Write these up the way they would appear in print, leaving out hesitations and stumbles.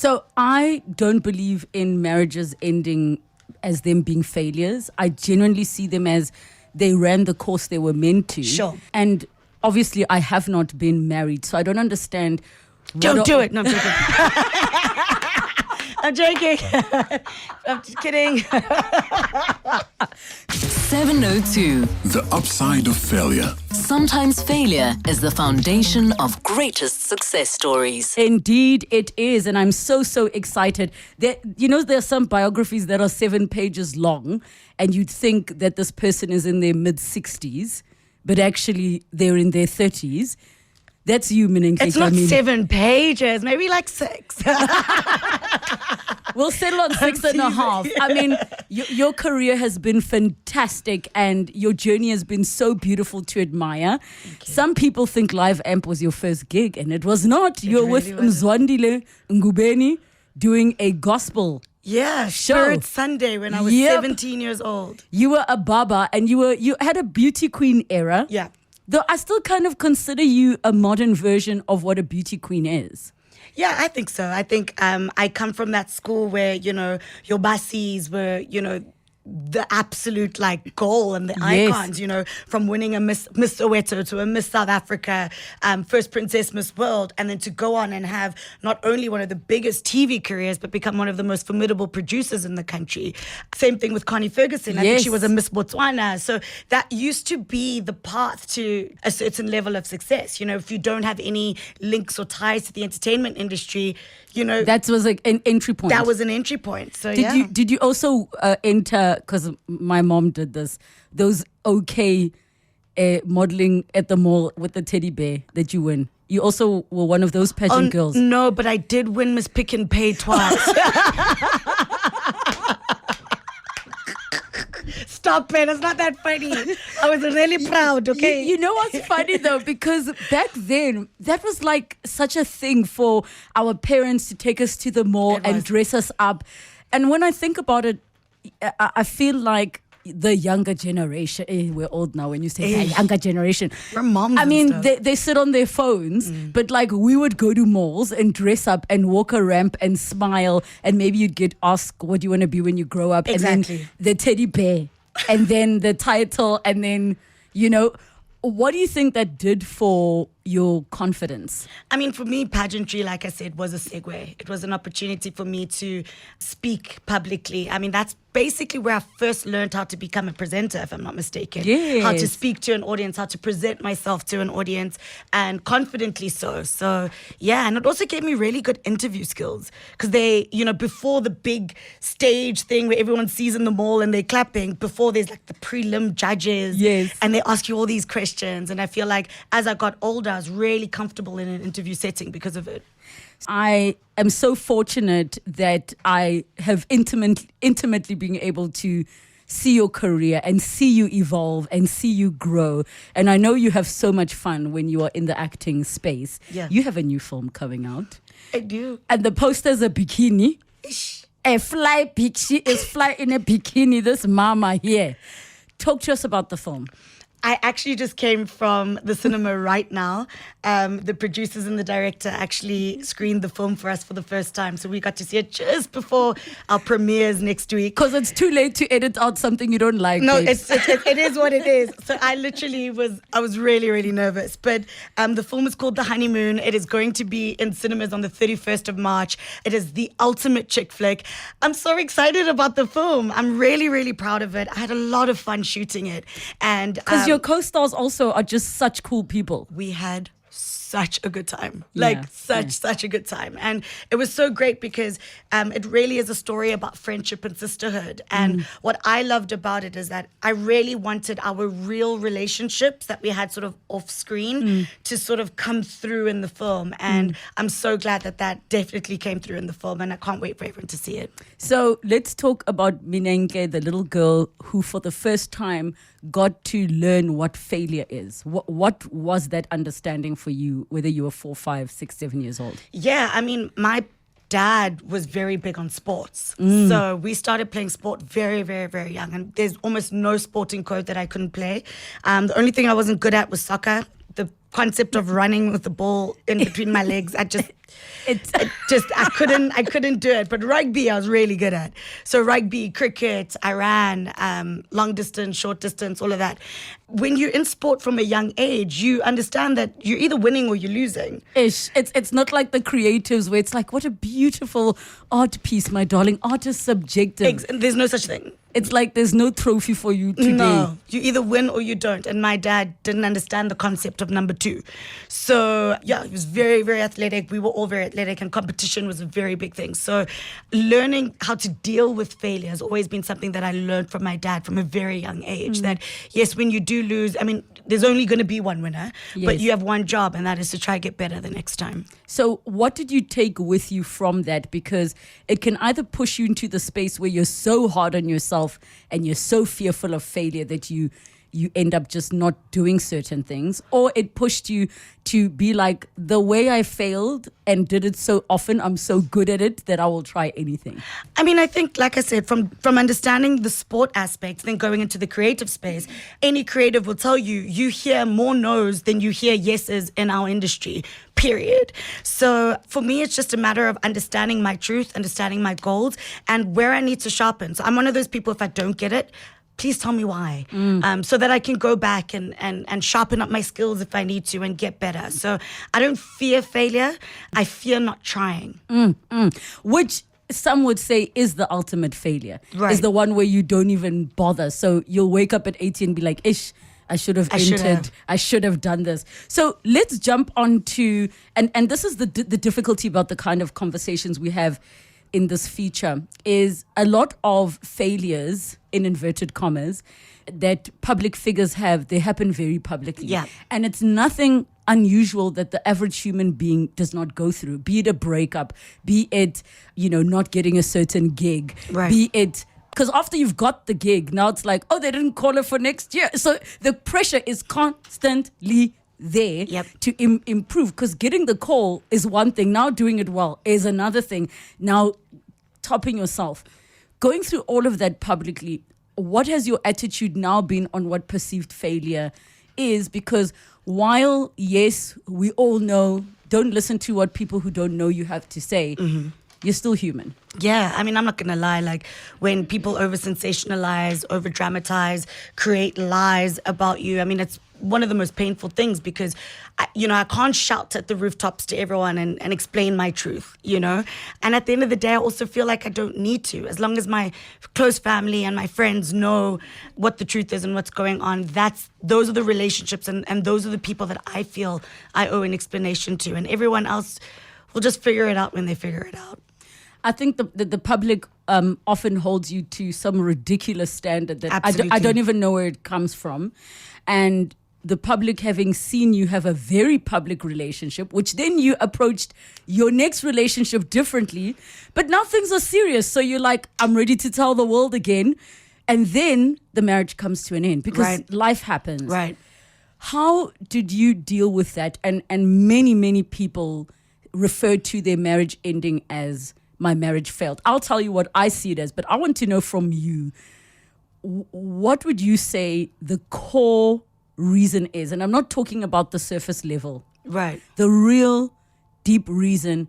So I don't believe in marriages ending as them being failures. I genuinely see them as they ran the course they were meant to. Sure. And obviously I have not been married, so I don't understand. Don't do it. No, I'm joking. I'm joking. I'm just kidding. 702. The upside of failure. Sometimes failure is the foundation of greatest success stories. Indeed, it is. And I'm so excited. There are some biographies that are 7 pages long, and you'd think that this person is in their mid-60s, but actually they're in their 30s. That's you, Minenhle. It's not 7 pages, maybe like 6. We'll settle on 6.5. I mean, your career has been fantastic and your journey has been so beautiful to admire. Some people think Live Amp was your first gig, and it was not. You're really with Mzwandile Ngubeni doing a gospel Yeah, show. Spirit Sunday when I was 17 years old. You were a baba and you had a beauty queen era. Yeah. Though I still kind of consider you a modern version of what a beauty queen is. Yeah, I think so. I think I come from that school where, your basis were, the absolute goal and the icons, from winning a Miss Soweto to a Miss South Africa, first Princess Miss World, and then to go on and have not only one of the biggest TV careers, but become one of the most formidable producers in the country. Same thing with Connie Ferguson. I think she was a Miss Botswana. So that used to be the path to a certain level of success. If you don't have any links or ties to the entertainment industry, that was like an entry point. That was an entry point. So did you also enter, because my mom did this, those modeling at the mall with the teddy bear that you win? You also were one of those pageant girls. No, but I did win Miss Pick and Pay twice. Stop it. It's not that funny. I was really proud, okay? You know what's funny though? Because back then, that was like such a thing for our parents to take us to the mall and dress us up. And when I think about it, I feel like the younger generation, we're old now when you say the younger generation. We're moms. I mean, they sit on their phones, but we would go to malls and dress up and walk a ramp and smile, and maybe you'd get asked, what do you want to be when you grow up? Exactly. And then the teddy bear, and then the title, and then, what do you think that did for your confidence? I mean, for me, pageantry, like I said, was a segue. It was an opportunity for me to speak publicly. I mean, that's basically where I first learned how to become a presenter, if I'm not mistaken. Yes. How to speak to an audience, how to present myself to an audience, and confidently so. So, yeah, and it also gave me really good interview skills because they, before the big stage thing where everyone sees in the mall and they're clapping, before there's the prelim judges. Yes. And they ask you all these questions. And I feel like as I got older, I was really comfortable in an interview setting because of it. I am so fortunate that I have intimately been able to see your career and see you evolve and see you grow. And I know you have so much fun when you are in the acting space. Yeah. You have a new film coming out. I do. And the poster's a bikini. A fly picture is fly in a bikini. This mama here. Talk to us about the film. I actually just came from the cinema right now. The producers and the director actually screened the film for us for the first time. So we got to see it just before our premieres next week. Because it's too late to edit out something you don't like. No, babes. it is what it is. So I was really, really nervous. But the film is called The Honeymoon. It is going to be in cinemas on the 31st of March. It is the ultimate chick flick. I'm so excited about the film. I'm really, really proud of it. I had a lot of fun shooting it. And because your co-stars also are just such cool people. We had such a good time. Such a good time. And it was so great because it really is a story about friendship and sisterhood. And what I loved about it is that I really wanted our real relationships that we had sort of off screen to sort of come through in the film. And I'm so glad that definitely came through in the film. And I can't wait for everyone to see it. So let's talk about Minenhle, the little girl who for the first time got to learn what failure is. What was that understanding for you, whether you were 4, 5, 6, 7 years old? Yeah, I mean, my dad was very big on sports. So we started playing sport very, very, very young. And there's almost no sporting code that I couldn't play. The only thing I wasn't good at was soccer. the concept of running with the ball in between my legs, I couldn't do it. But rugby, I was really good at. So rugby, cricket, I ran, long distance, short distance, all of that. When you're in sport from a young age, you understand that you're either winning or you're losing. It's not like the creatives where it's like, what a beautiful art piece, my darling. Art is subjective. There's no such thing. It's like there's no trophy for you today. No, you either win or you don't. And my dad didn't understand the concept of number 2. So, yeah, he was very, very athletic. We were all very athletic, and competition was a very big thing. So learning how to deal with failure has always been something that I learned from my dad from a very young age. That, yes, when you do lose, I mean, there's only going to be one winner, but you have one job, and that is to try to get better the next time. So what did you take with you from that? Because it can either push you into the space where you're so hard on yourself and you're so fearful of failure that you end up just not doing certain things, or it pushed you to be like, the way I failed and did it so often, I'm so good at it that I will try anything. I mean, I think, like I said, from understanding the sport aspect, then going into the creative space, any creative will tell you, you hear more no's than you hear yeses in our industry, period. So for me, it's just a matter of understanding my truth, understanding my goals, and where I need to sharpen. So I'm one of those people, if I don't get it, please tell me why, so that I can go back and sharpen up my skills if I need to and get better. So I don't fear failure. I fear not trying. Which some would say is the ultimate failure. Right. Is the one where you don't even bother. So you'll wake up at 80 and be like, ish, I should have entered. I should have done this. So let's jump on to, and this is the difficulty about the kind of conversations we have in this feature, is a lot of failures, in inverted commas, that public figures have, they happen very publicly. Yeah. And it's nothing unusual that the average human being does not go through, be it a breakup, be it, not getting a certain gig, right. Be it, because after you've got the gig, now it's like, oh, they didn't call her for next year. So the pressure is constantly there to improve, because getting the call is one thing. Now doing it well is another thing. Now topping yourself. Going through all of that publicly, what has your attitude now been on what perceived failure is? Because while, yes, we all know, don't listen to what people who don't know you have to say, you're still human. Yeah, I mean, I'm not going to lie. Like, when people over-sensationalize, over-dramatize, create lies about you, I mean, it's one of the most painful things, because, I can't shout at the rooftops to everyone and explain my truth, And at the end of the day, I also feel like I don't need to. As long as my close family and my friends know what the truth is and what's going on, those are the relationships and those are the people that I feel I owe an explanation to. And everyone else will just figure it out when they figure it out. I think the public often holds you to some ridiculous standard that I don't even know where it comes from. And the public, having seen you have a very public relationship, which then you approached your next relationship differently, but now things are serious. So you're like, I'm ready to tell the world again. And then the marriage comes to an end because life happens. Right. How did you deal with that? And many, many people refer to their marriage ending as, my marriage failed. I'll tell you what I see it as, but I want to know from you, what would you say the core reason is? And I'm not talking about the surface level. Right. The real deep reason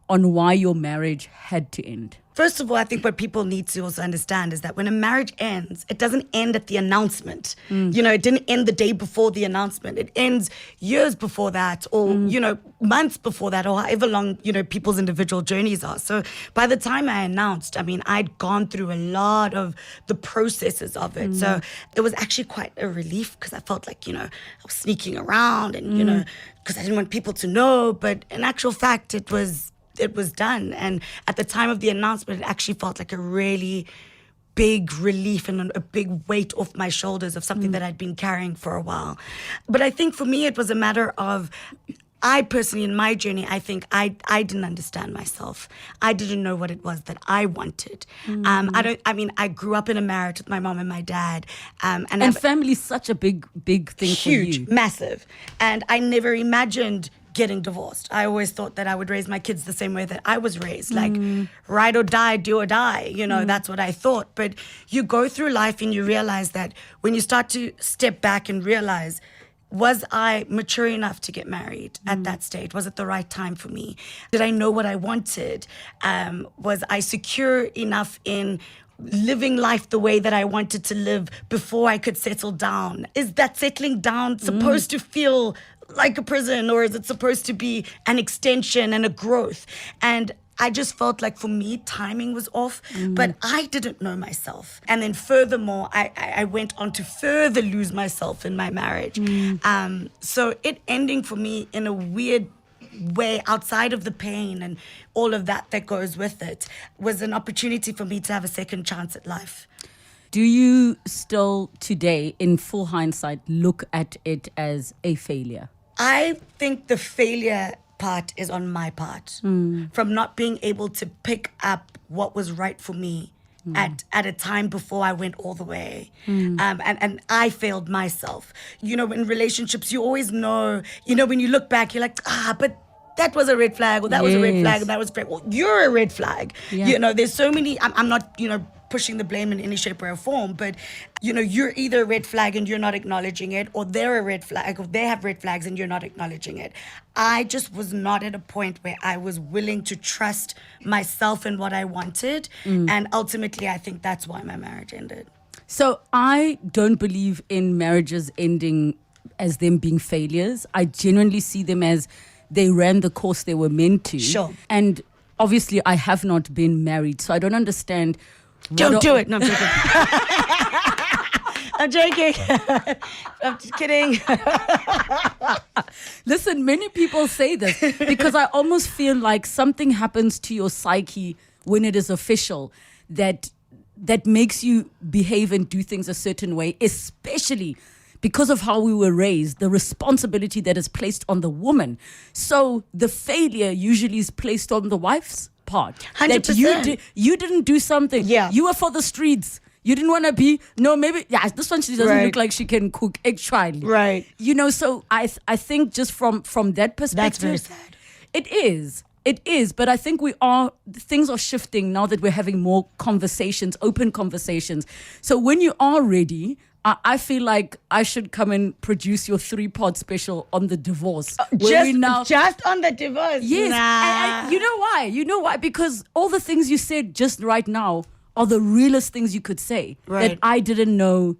on why your marriage had to end. First of all, I think what people need to also understand is that when a marriage ends, it doesn't end at the announcement. It didn't end the day before the announcement. It ends years before that, or, months before that, or however long, people's individual journeys are. So by the time I announced, I mean, I'd gone through a lot of the processes of it. So it was actually quite a relief, because I felt like, I was sneaking around and, because I didn't want people to know. But in actual fact, it was done. And at the time of the announcement, it actually felt like a really big relief and a big weight off my shoulders of something that I'd been carrying for a while. But I think for me, it was a matter of, I personally, in my journey, I think I didn't understand myself. I didn't know what it was that I wanted. I grew up in a marriage with my mom and my dad. And family is such a big thing for you. Huge, massive. And I never imagined getting divorced. I always thought that I would raise my kids the same way that I was raised, like ride or die, do or die. That's what I thought. But you go through life and you realize that when you start to step back and realize was I mature enough to get married at that stage? Was it the right time for me? Did I know what I wanted? Was I secure enough in living life the way that I wanted to live before I could settle down? Is that settling down supposed to feel like a prison, or is it supposed to be an extension and a growth? And I just felt like for me, timing was off, but I didn't know myself. And then furthermore, I went on to further lose myself in my marriage. So it ending for me in a weird way, outside of the pain and all of that goes with it, was an opportunity for me to have a second chance at life. Do you still today, in full hindsight, look at it as a failure? I think the failure part is on my part, from not being able to pick up what was right for me at a time before I went all the way. And I failed myself. You know, in relationships, you always know, you know, when you look back, you're like, but that was a red flag, or that was a red flag, and that was a red. Well, you're a red flag. Yeah. You know, there's so many, I'm not, you know, pushing the blame in any shape or form, but you know, you're either a red flag and you're not acknowledging it, or they're a red flag, or they have red flags and you're not acknowledging it. I just was not at a point where I was willing to trust myself and what I wanted, and ultimately I think that's why my marriage ended. So I don't believe in marriages ending as them being failures. I genuinely see them as they ran the course they were meant to. Sure. And obviously I have not been married, so I don't understand. Don't do it. No, I'm joking. I'm joking. I'm just kidding. Listen, many people say this because I almost feel like something happens to your psyche when it is official that makes you behave and do things a certain way, especially because of how we were raised, the responsibility that is placed on the woman. So the failure usually is placed on the wife's part. 100%. That you didn't do something. Yeah. You were for the streets. You didn't want to be, this one, she doesn't Right. look like she can cook actually. Right. You know, so I think just from that perspective. That's very sad. It is, but I think things are shifting now that we're having more conversations, open conversations. So when you are ready, I feel like I should come and produce your 3-part special on the divorce. Just on the divorce? Yes. Nah. And you know why? You know why? Because all the things you said just right now are the realest things you could say that I didn't know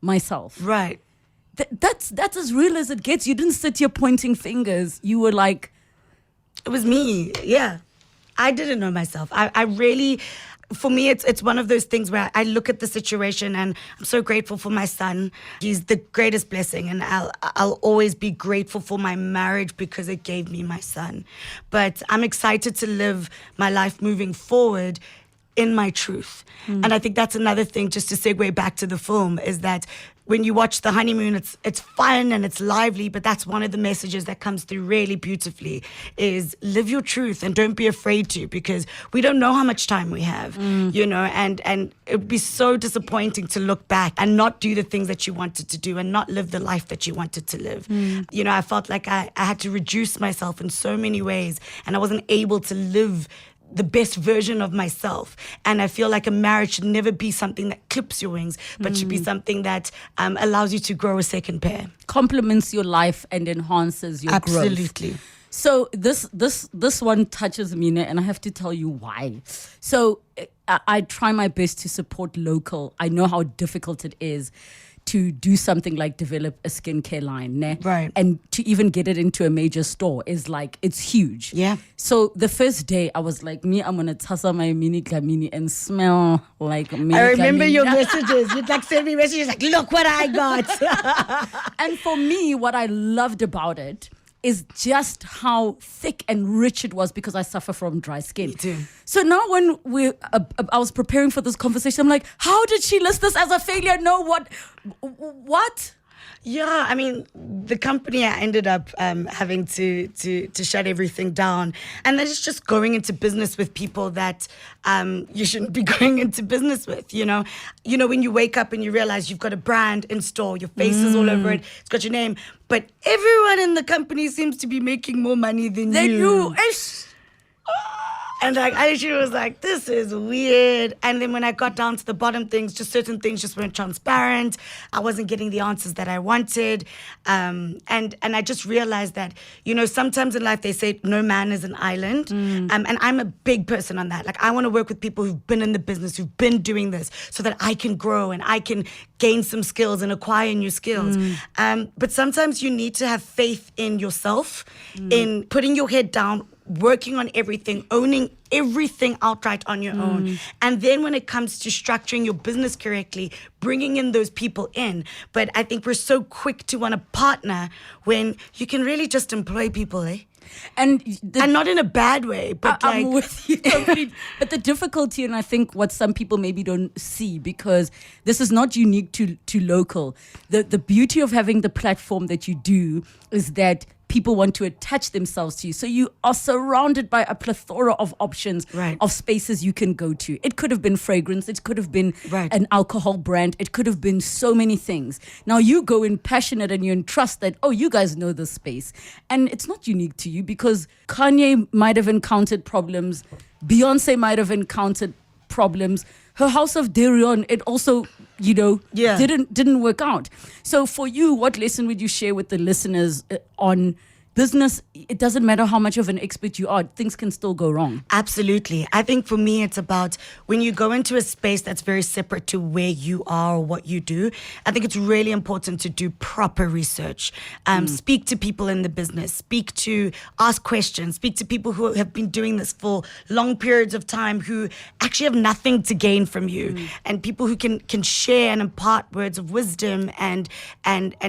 myself. Right. That's as real as it gets. You didn't sit here pointing fingers. You were like... It was me. Yeah. I didn't know myself. I really... For me, it's one of those things where I look at the situation and I'm so grateful for my son. He's the greatest blessing, and I'll always be grateful for my marriage because it gave me my son. But I'm excited to live my life moving forward in my truth. And I think that's another thing, just to segue back to the film, is that when you watch The Honeymoon, it's fun and it's lively, but that's one of the messages that comes through really beautifully, is live your truth and don't be afraid to, because we don't know how much time we have, you know, and it would be so disappointing to look back and not do the things that you wanted to do and not live the life that you wanted to live. You know, I felt like I had to reduce myself in so many ways, and I wasn't able to live the best version of myself. And I feel like a marriage should never be something that clips your wings, but should be something that allows you to grow a second pair. Complements your life and enhances your growth. Absolutely. So this one touches me, and I have to tell you why. So I try my best to support local. I know how difficult it is to do something like develop a skincare line, ne? Right. And to even get it into a major store is like, it's huge. Yeah. So the first day I was like, I'm going to toss on my Minnie Dlamini and smell like Minnie I remember Dlamini. your messages. You'd like send me messages like, look what I got. And for me, what I loved about it is just how thick and rich it was, because I suffer from dry skin. Me too. So now when I was preparing for this conversation, I'm like, how did she list this as a failure? No, what? Yeah, I mean, the company I ended up having to shut everything down. And that is just going into business with people that you shouldn't be going into business with, you know. You know, when you wake up and you realize you've got a brand in store, your face is all over it, it's got your name, but everyone in the company seems to be making more money than you. And like I literally was like, this is weird. And then when I got down to the bottom things, just certain things just weren't transparent. I wasn't getting the answers that I wanted. And I just realized that, sometimes in life they say no man is an island. And I'm a big person on that. Like I want to work with people who've been in the business, who've been doing this so that I can grow and I can gain some skills and acquire new skills. But sometimes you need to have faith in yourself, in putting your head down, working on everything, owning everything outright on your own. And then when it comes to structuring your business correctly, bringing in those people in. But I think we're so quick to want to partner when you can really just employ people, eh? And not in a bad way, but I'm with you completely. But the difficulty, and I think what some people maybe don't see, because this is not unique to local. The beauty of having the platform that you do is that people want to attach themselves to you. So you are surrounded by a plethora of options, of spaces you can go to. It could have been fragrance. It could have been an alcohol brand. It could have been so many things. Now you go in passionate and you entrust that, you guys know this space. And it's not unique to you because Kanye might have encountered problems. Beyonce might have encountered problems. Her House of Darion, it also, didn't work out. So for you, what lesson would you share with the listeners on business? It doesn't matter how much of an expert you are, things can still go wrong. Absolutely. I think for me, it's about when you go into a space that's very separate to where you are or what you do, I think it's really important to do proper research. Speak to people in the business, ask questions, speak to people who have been doing this for long periods of time, who actually have nothing to gain from you, and people who can share and impart words of wisdom and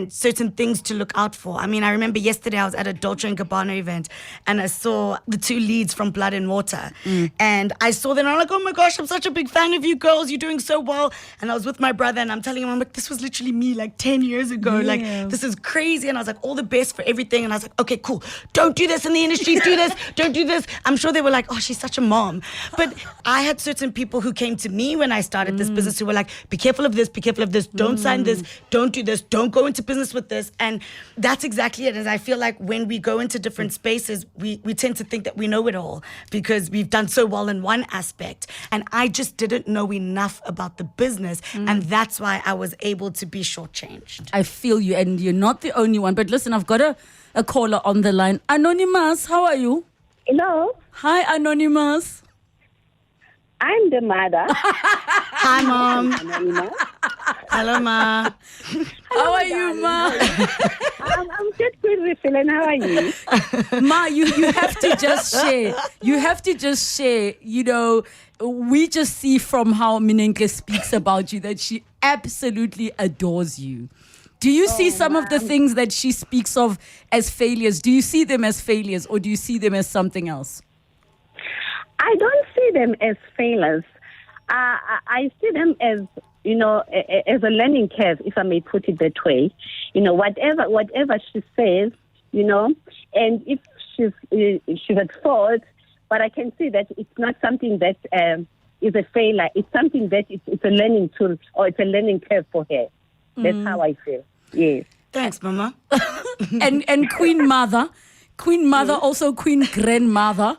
certain things to look out for. I mean, I remember yesterday I was at a Dolce & Gabbana event and I saw the two leads from Blood and Water, and I saw them and I'm like, oh my gosh, I'm such a big fan of you girls, you're doing so well. And I was with my brother and I'm telling him, I'm like, this was literally me like 10 years ago. Like, this is crazy. And I was like, all the best for everything. And I was like, okay, cool, don't do this in the industry, do this, don't do this. I'm sure they were like, oh, she's such a mom. But I had certain people who came to me when I started this business who were like, be careful of this, don't sign this, don't do this, don't go into business with this. And that's exactly it. And I feel like when we go into different spaces, we tend to think that we know it all because we've done so well in one aspect. And I just didn't know enough about the business. And that's why I was able to be shortchanged. I feel you, and you're not the only one. But listen, I've got a caller on the line. Anonymous, how are you? Hello. Hi, Anonymous. I'm the mother. Hi, Mom. Hello, Ma. How are you, Ma? I'm just good, Phil. How are you? Ma, you have to just share. You have to just share. We just see from how Minenhle speaks about you that she absolutely adores you. Do you see some of the things that she speaks of as failures? Do you see them as failures or do you see them as something else? I don't see them as failures. I see them as, as a learning curve, if I may put it that way. Whatever she says, and if she's at fault, but I can see that it's not something that is a failure. It's something that it's a learning tool or it's a learning curve for her. That's how I feel. Yes. Thanks, Mama. and Queen Mother, also Queen Grandmother.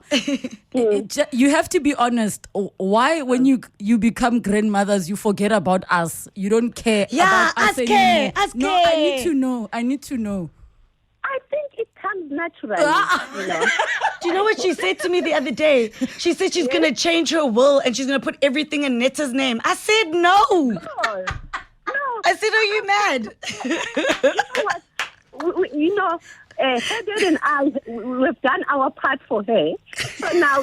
You have to be honest. Why, when you become grandmothers, you forget about us? You don't care about us anymore. No, I need to know. I think it comes naturally. Do you know what she said to me the other day? She said she's going to change her will and she's going to put everything in Netta's name. I said no. No. I said, are you mad? You know what? Heather and I, we've done our part for her. So now,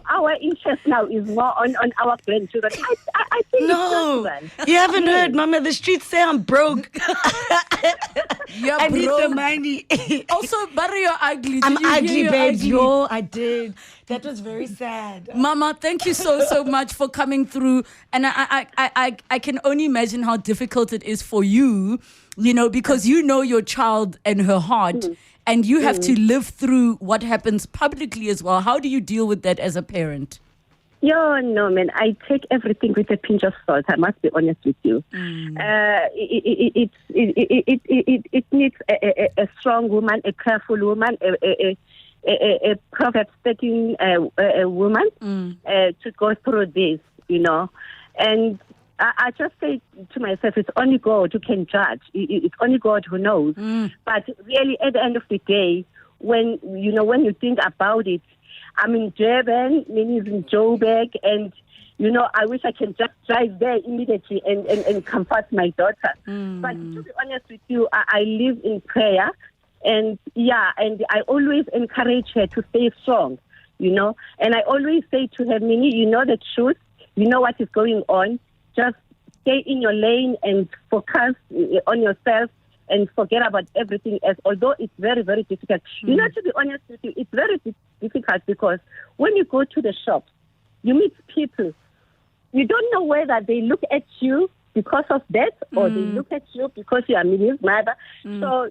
our interest now is more on our grandchildren. I think no, it's not you haven't heard, Mama. The streets say I'm broke. You're I broke. need the money. Also, Barry, you're ugly. I'm ugly, babes. Yo, I did. That was very sad. Mama, thank you so much for coming through. And I can only imagine how difficult it is for you, because you know your child and her heart, and you have to live through what happens publicly as well. How do you deal with that as a parent? No, man. I take everything with a pinch of salt. I must be honest with you. It needs a strong woman, a careful woman, a Proverbs 13 a woman to go through this, you know. And I just say to myself, it's only God who can judge. It's only God who knows. But really, at the end of the day, when you think about it, I'm in Durban, Minnie is in Joburg, and I wish I can just drive there immediately and comfort my daughter. But to be honest with you, I live in prayer, and I always encourage her to stay strong, And I always say to her, Minnie, you know the truth, you know what is going on. Just stay in your lane and focus on yourself and forget about everything else, although it's very, very difficult. To be honest with you, it's very difficult because when you go to the shops, you meet people. You don't know whether they look at you because of that or they look at you because you are Minnie's mother. So,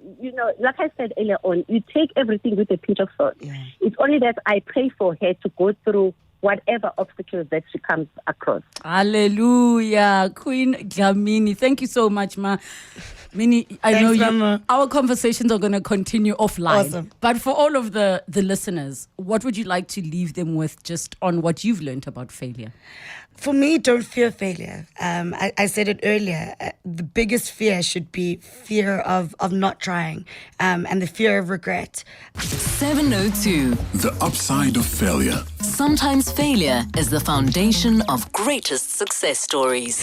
like I said earlier on, you take everything with a pinch of salt. Yeah. It's only that I pray for her to go through whatever obstacles that she comes across. Hallelujah. Queen Dlamini, thank you so much, Ma. Minnie, I know our conversations are going to continue offline. Awesome. But for all of the listeners, what would you like to leave them with just on what you've learned about failure? For me, don't fear failure. I said it earlier. The biggest fear should be fear of not trying and the fear of regret. 702. The upside of failure. Sometimes failure is the foundation of greatest success stories.